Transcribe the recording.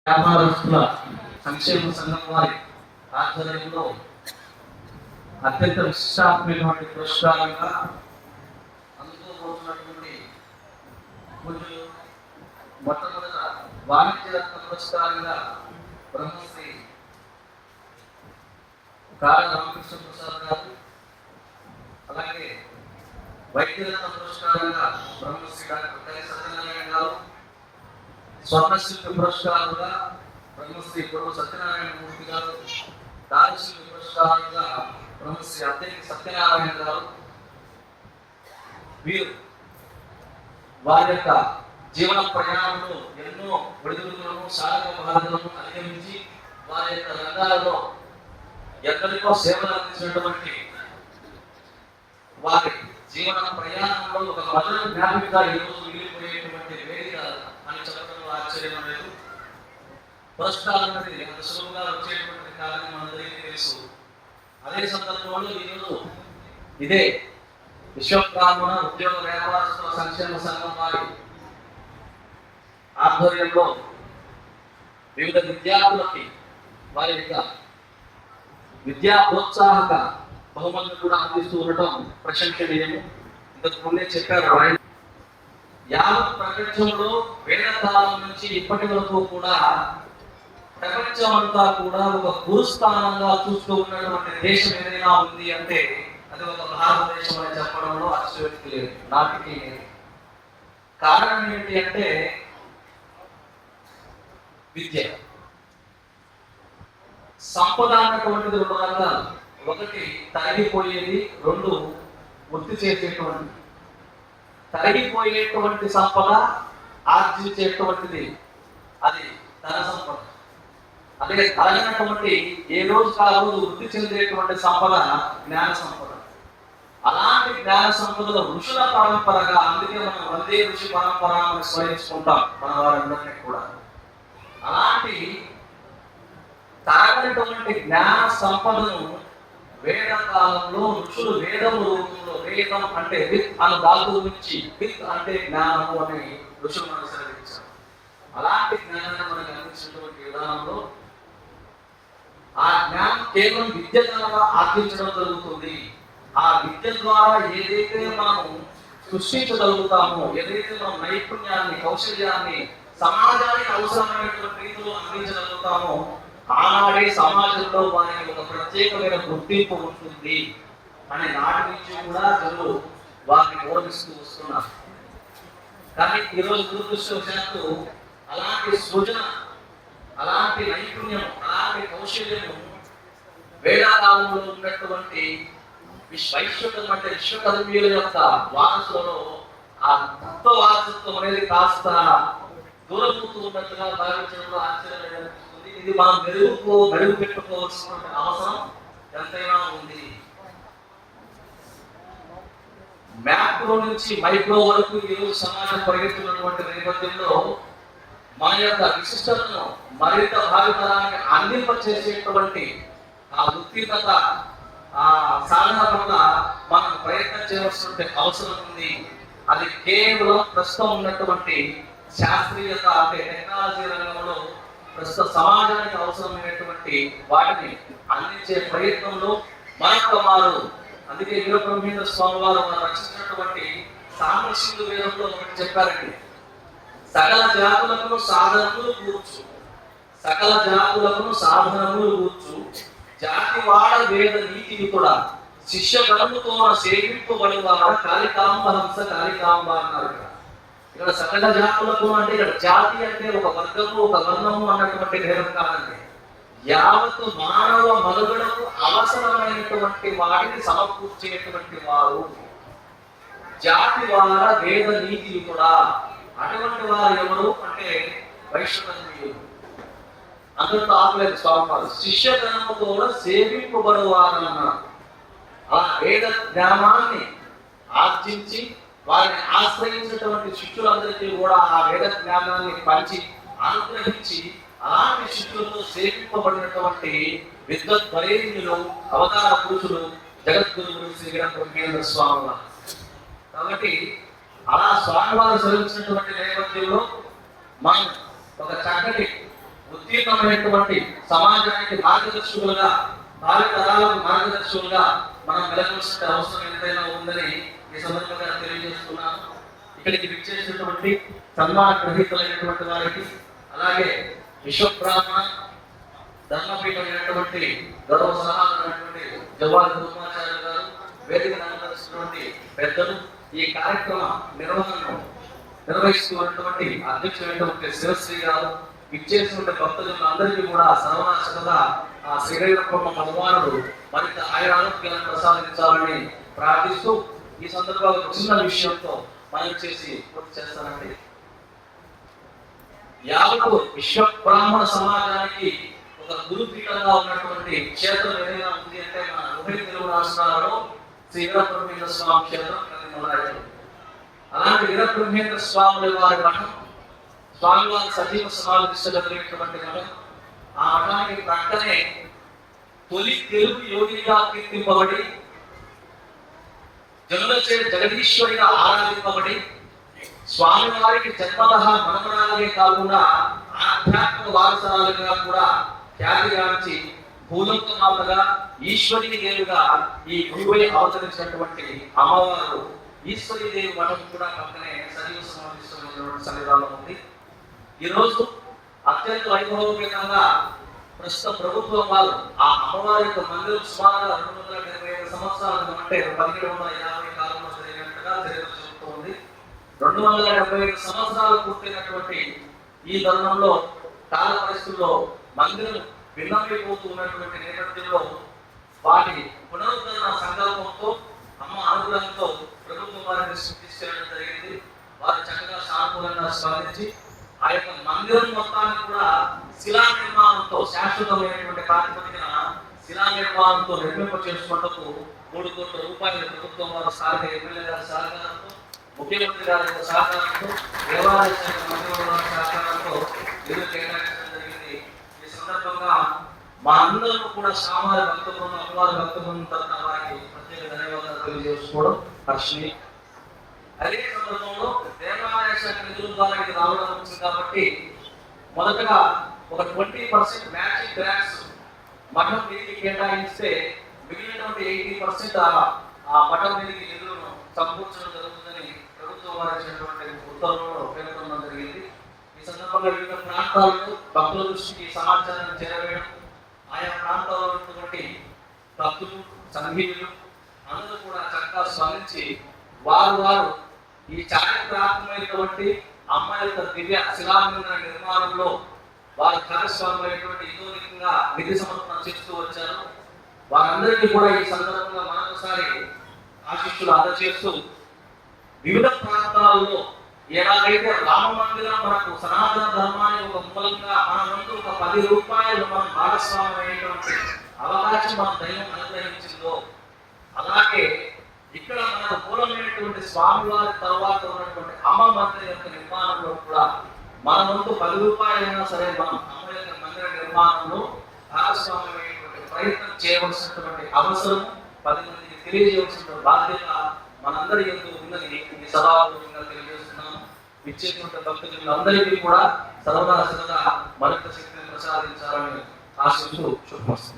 వ్యాపారస్తుల సంక్షేమ సంఘం వారి ఆధ్వర్యంలో అత్యంత విశిష్టాత్మకమైన పురస్కారంగా అందుకోబోతున్నటువంటి పూజలు మొట్టమొదట వాణిజ్య రత్న పురస్కారంగా బ్రహ్మశ్రీ కాళ రామకృష్ణ ప్రసాద్ గారు, అలాగే వైద్యరత్న పురస్కారంగా బ్రహ్మశ్రీ డాక్టర్ కై సత్యనారాయణ గారు, స్వర్ణశిల్పి పురస్కారంగా బ్రహ్మశ్రీ పొడవు సత్యనారాయణ మూర్తి గారు, దానశిల్పి పురస్కారంగా బ్రహ్మశ్రీ అద్దెకి సత్యనారాయణ గారు, వీరు వారి యొక్క జీవన ప్రయాణంలో ఎన్నో ఒడిదుడుకులను సాధక బాధలను అధిగమించి వారి యొక్క రంగాలలో ఎందరికో సేవలు అందించినటువంటి వారి జీవన ప్రయాణంలో ఒక మధుర జ్ఞాపికగా ఈరోజు మిగిలిపోయేటువంటి వేదిక అని చెప్పడంలో ఆశ్చర్యం లేదు. పురస్కారం అనేది అంత సులువుగా వచ్చేటువంటి కారణం మనందరికీ తెలుసు. అదే సందర్భంలో ఈరోజు ఇదే విశ్వబ్రాహ్మణ ఉద్యోగ వ్యాపారస్తుల సంక్షేమ సంఘం వారి ఆధ్వర్యంలో వివిధ విద్యార్థులకి వారి యొక్క విద్యా ప్రోత్సాహక బహుమతులు కూడా అందిస్తూ ఉండటం ప్రశంసనీయము. ఇంతకు ముందే చెప్పారు, యావత్ ప్రపంచంలో వేదకాలం నుంచి ఇప్పటి వరకు కూడా ప్రపంచం అంతా కూడా ఒక గురుస్థానంగా చూస్తూ ఉన్నటువంటి దేశం ఏదైనా ఉంది అంటే అది ఒక భారతదేశం అని చెప్పడంలో అతిశయోక్తి లేదు, నాటికి లేదు. కారణం ఏంటి అంటే విద్య. సంపద అన్నటువంటిది రెండు రకాలు, ఒకటి తరిగిపోయేది, రెండు వృద్ధి చేసేటువంటిది. తరిగిపోయేటువంటి సంపద ఆర్జించేటువంటిది అది ధన సంపద. అదే తరగినటువంటి ఏ రోజు ఆ రోజు వృద్ధి చెందేటువంటి సంపద జ్ఞాన సంపద. అలాంటి జ్ఞాన సంపదలో ఋషుల పరంపరగా, అందుకే మనం వందే ఋషి పరంపర అని స్మరించుకుంటాం మన వారందరినీ కూడా. అలాంటి తరగనటువంటి జ్ఞాన సంపదను వేద కాలంలో ఋషులు వేదము రూపంలో, వేదం అంటే విత్ అని ధాతువు నుంచి విత్ అంటే జ్ఞానము అని ఋషులు మనకు సెలవించారు. అలాంటి జ్ఞానాన్ని మనకు అందించినటువంటి విధానంలో ఆ జ్ఞానం కేవలం విద్య ద్వారా ఆర్జించడం జరుగుతుంది. ఆ విద్య ద్వారా ఏదైతే మనం సృష్టించగలుగుతామో, ఏదైతే మనం నైపుణ్యాన్ని, కౌశల్యాన్ని సమాజానికి అవసరమైనటువంటి రీతిలో అందించగలుగుతామో ఆనాడే సమాజంలో వారికి ఒక ప్రత్యేకమైన గుర్తింపు ఉంటుంది అనే నాటి నుంచి కూడా జనులు వారిని గౌరవిస్తూ వస్తున్నారు. కానీ ఈరోజు దురదృష్టవశాత్తు అలాంటి సృజన, అలాంటి నైపుణ్యం, అలాంటి కౌశల్యము వేదాకాలంలో ఉన్నటువంటి వైశ్వకం అంటే విశ్వకర్మీయుల యొక్క వారసులలో ఆ తత్వ వారసత్వం అనేది కాస్త దూరమవుతూ ఉన్నట్టుగా భావించడంలో ఆశ్చర్యం లేదనిపిస్తుంది. ఇది మనం మెరుగు పెట్టుకోవాల్సిన అవసరం ఎంతైనా ఉంది. మ్యాక్రో నుంచి మైక్రో వరకు ఈరోజు సమాజం పరిగెత్తున్నటువంటి నేపథ్యంలో మన యొక్క విశిష్టతను మరింత భావితరానికి అందింపచేసేటువంటి ఆ ఉత్తీర్ణత, ఆ సాధన పట్ల మనం ప్రయత్నం చేయవలసిన అవసరం ఉంది. అది కేవలం ప్రస్తుతం ఉన్నటువంటి శాస్త్రీయత అంటే టెక్నాలజీ రంగంలో ప్రస్తుత సమాజానికి అవసరమైనటువంటి వాటిని అందించే ప్రయత్నంలో మరొక వారు, అందుకే వీరబ్రహ్మేంద్ర స్వామి వారు రచించినటువంటి సామర్శికులు వేదంలో ఒకటి చెప్పారండి, సకల జాతులకు సాధనములు కూర్చు, సకల జాతులకు సాధనములు కూర్చు, జాతివాడ వేద నీతియుతుడా శిష్య గణముతో సేవింపబడివాడ కాళికాంబ హంస కాళికాంబ అన్నారు. ఇక్కడ సకల జాతులకు అంటే ఇక్కడ జాతి అంటే ఒక వర్గము, ఒక వర్ణము అన్నటువంటి భేదం కాదండి. యావత్తు మానవ మనుగడకు అవసరమైనటువంటి వాటిని సమకూర్చేటువంటి వారు జాతి వార వేద నీతియుతుడా. అటువంటి వారు ఎవరు అంటే వైష్ణవీయులు. అందరితో ఆపలేదు స్వామివారు, శిష్యగణము కూడా సేవింపబడువారు అన్నారు. ఆ వేద జ్ఞానాన్ని ఆర్జించి వారిని ఆశ్రయించినటువంటి శిష్యులందరికీ కూడా ఆ వేద జ్ఞానాన్ని పంచి అనుగ్రహించి అలాంటి శిష్యులతో సేవింపబడినటువంటి విద్వద్వరేణ్యులు, అవతార పురుషులు, జగద్గురువులు శ్రీ వీరబ్రహ్మేంద్ర స్వామి వారు. కాబట్టి అలా స్వామివారు సెలవించినటువంటి నేపథ్యంలో మనం ఒక చక్కటి ఉత్తీర్ణమైనటువంటి సమాజానికి మార్గదర్శకులుగా, భావితరాలకు మార్గదర్శకులుగా మనం వెలగాల్సిన అవసరం ఎంతైనా ఉందని ఈ సందర్భంగా తెలియజేస్తున్నాను. ఇక్కడికి విచ్చేసినటువంటి సన్మాన గ్రహీతలైనటువంటి వారికి, అలాగే విశ్వబ్రాహ్మణ ధర్మపీఠం అయినటువంటి గౌరవ సలహాదారులైనటువంటి జవాహర్ ధర్మాచార్య గారు, వేదిక నమస్కరిస్తున్నటువంటి పెద్దలు, ఈ కార్యక్రమ నిర్వహణను నిర్వహిస్తున్నటువంటి అధ్యక్షులైనటువంటి శివశ్రీ గారు, విచ్చేసినటువంటి భక్తులను అందరికీ కూడా సర్వనాశకంగా ఆ శ్రీరంగ భగవానుడు మరింత ఆయన ఆరోగ్యాలను ప్రసాదించాలని ప్రార్థిస్తూ ఈ సందర్భంగా చిన్న విషయంతో మనం చేసి పూర్తి చేస్తానండి. యావత్ విశ్వ బ్రాహ్మణ సమాజానికి ఒక గురుపీఠంగా ఉన్నటువంటి క్షేత్రం ఏదైనా ఉంది అంటే మన ఉభయ తెలుగు రాష్ట్రాలలో శ్రీ వీరబ్రహ్మేంద్ర స్వామి క్షేత్రం కదిమలాయలు. అలాంటి వీరబ్రహ్మేంద్ర స్వాముల వారి మఠం, స్వామివారి సజీవ సమాధి కలిగినటువంటి మఠం. ఆ మఠానికి ప్రక్కనే తొలి తెలుగు యోగిగా కీర్తింపబడి, జనులచే జగదీశ్వరిగా ఆరాధింపబడి, స్వామివారికి జన్మతః మనమరాలే కాకుండా ఆధ్యాత్మిక వారసరాలుగా కూడా ఖ్యాతిగాంచి భూలోకమాతగా ఈశ్వరీ దేవిగా ఈ భూమిపై అవతరించినటువంటి అమ్మవారు ఈశ్వరీ దేవి మఠం కూడా పక్కనే సజీవ సమాధిస్తున్నటువంటి సన్నిధానం ఉంది. ఈరోజు అత్యంత వైభవపేతంగా ప్రస్తుత ప్రభుత్వం వారు ఆ అమ్మవారి యొక్క మందిరం సుమారుగా 275 సంవత్సరాలు అంటే 1750 కాలంలో జరిగినట్టుగా జరుగుతుంది. 275 సంవత్సరాలు పూర్తయినటువంటి ఈ తరుణంలో కాల పరిస్థితుల్లో మందిరం భిన్నమైపోతూ ఉన్నటువంటి నేపథ్యంలో వాటి పునరుద్ధరణ సంకల్పంతో, అమ్మ అనుగ్రహంతో ప్రభుత్వం వారిని తీసుకెళ్ళడం జరిగింది. వారు చక్కగా సానుకూలంగా స్పందించి ఆ యొక్క మందిరం మొత్తాన్ని కూడా శిలా నిర్మాణంతో, శాశ్వతమైనటువంటి ప్రాతిపదికన శిలా నిర్మాణంతో నిర్మింప చేసుకున్నకు 3 కోట్ల రూపాయల ప్రభుత్వం వారు స్థానిక ఎమ్మెల్యే గారి సహకారంతో, ముఖ్యమంత్రి గారి యొక్క సహకారంతో, దేవాలయ శాఖ మంత్రి వారి సహకారంతో నిధులు కేటాయించడం జరిగింది. ఈ సందర్భంగా మా అందరూ కూడా సామాన్య భక్తులు, అమ్మవారి భక్తులు తరఫున వారికి ప్రత్యేక ధన్యవాదాలు తెలియజేసుకోవడం హర్షణీయం. అదే సందర్భంలో దేవాలయ శాఖ నిధుల ద్వారా ఇది రావడం వచ్చింది కాబట్టి మొదటగా ఒక 20% మ్యాచింగ్ గ్రాంట్స్ మఠం నిధికి కేటాయిస్తే మిగిలినటువంటి 80% ఆ మఠం నిధికి నిధులను సమకూర్చడం జరుగుతుందని ప్రభుత్వం వారు ఇచ్చినటువంటి ఉత్తర్వుల్లో పేర్కొనడం జరిగింది. ఈ సందర్భంగా వివిధ ప్రాంతాల్లో భక్తుల దృష్టికి సమాచారాన్ని చేరవేయడం, ఆయా ప్రాంతాల్లో ఉన్నటువంటి భక్తులు, సంఘీయులు అందరూ కూడా చక్కగా స్పందించి వారు ఈ చారిత్రాత్మకమైనటువంటి అమ్మ యొక్క దివ్య శిలామందిర నిర్మాణంలో వారు భాగస్వాములైనటువంటి ఇతోనికంగా నిధి సమర్పణ చేస్తూ వచ్చారు. వారందరికీ కూడా ఈ సందర్భంగా మరొకసారి ఆశీస్సులు అందజేస్తూ, వివిధ ప్రాంతాల్లో ఎలాగైతే రామ మందిరం మనకు సనాతన ధర్మానికి ఒక మూలంగా మన ముందు ఒక 10 రూపాయలు మనం భాగస్వామ్యం అయ్యేటువంటి అవకాశం మన దైవం అనుగ్రహించిందో, అలాగే ఇక్కడ మనకు మూలమైనటువంటి స్వామివారి తర్వాత ఉన్నటువంటి అమ్మ మందిరం యొక్క నిర్మాణంలో కూడా మన ముందు 10 రూపాయలైనా సరే మనం అమ్మ యొక్క మందిర నిర్మాణంలో భాగస్వామ్యమైనటువంటి ప్రయత్నం చేయవలసినటువంటి అవసరం, 10 మందికి తెలియజేయవలసిన బాధ్యత మనందరి యొక్క ఉందని ఈ సభాపూర్వకంగా తెలియజేస్తున్నాము. ఇచ్చేటువంటి భక్తులందరికీ కూడా సర్వనాశనంగా మరింత శక్తిని ప్రసాదించాలని ఆశిస్తూ శుభమస్తు.